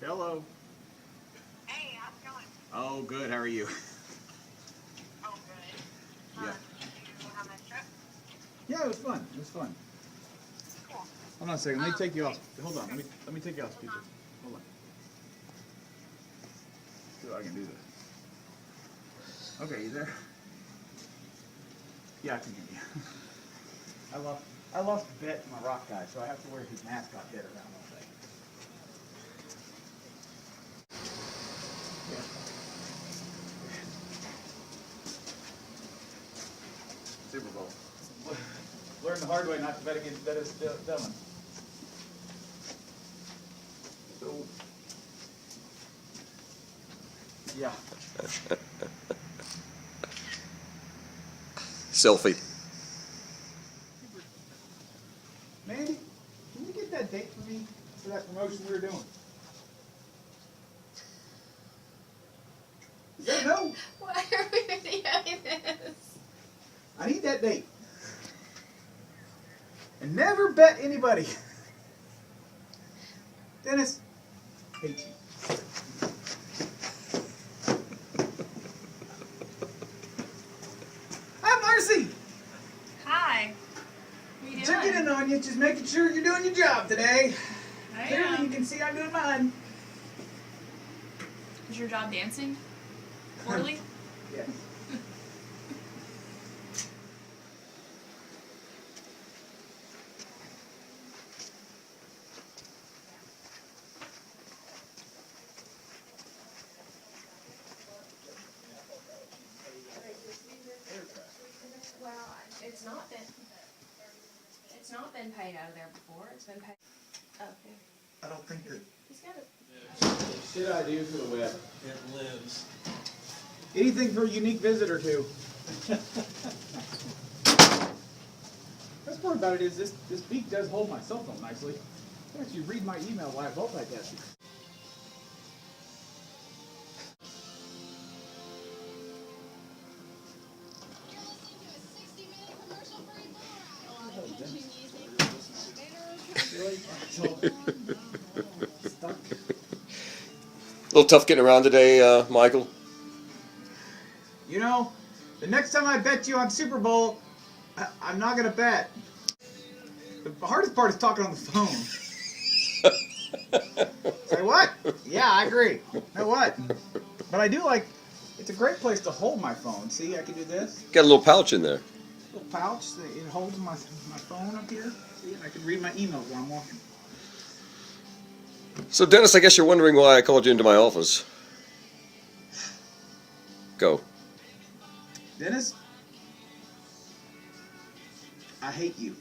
Hello. Hey, how's it going? Oh, good. How are you? Oh, good. Yeah. Did you have a nice trip? Yeah, it was fun. It was fun. Cool. Hold on a second. Let me take you off. Hold on. Let me take you off speaker. Hold on. See if I can do this. Okay, you there? Yeah, I can hear you. I lost Bet, my rock guy, so I have to wear his mascot head around all day. Yeah. Super Bowl. Learned the hard way not to bet against Dennis Dillon. So, yeah. Selfie. Mandy, can you get that date for me for that promotion we were doing? Is that no? Why are we videoing this? I need that date. And never bet anybody. Dennis, hate you. Hi, Marcy. Hi. What are you Checking in doing? on you, just making sure you're doing your job today. I Clearly, you am. can see I'm doing mine. Is your job dancing? Poorly? Yes. Well, it's not been paid out of there before. It's been paid. Oh, yeah. I don't think that. He's got it. Shit I do for the web. It lives. Anything for a unique visitor too. Best part about it is this beak does hold my cell phone nicely. I can actually read my email while I multitasking. Stuck. A little tough getting around today, Michael. You know, the next time I bet you on Super Bowl, I'm not gonna bet. The hardest part is talking on the phone. Say what? Yeah, I agree. Know what? But I do like. It's a great place to hold my phone. See, I can do this. Got a little pouch in there. Little pouch that it holds my phone up here. See, and I can read my emails while I'm walking. So, Dennis, I guess you're wondering why I called you into my office. Go. Dennis, I hate you.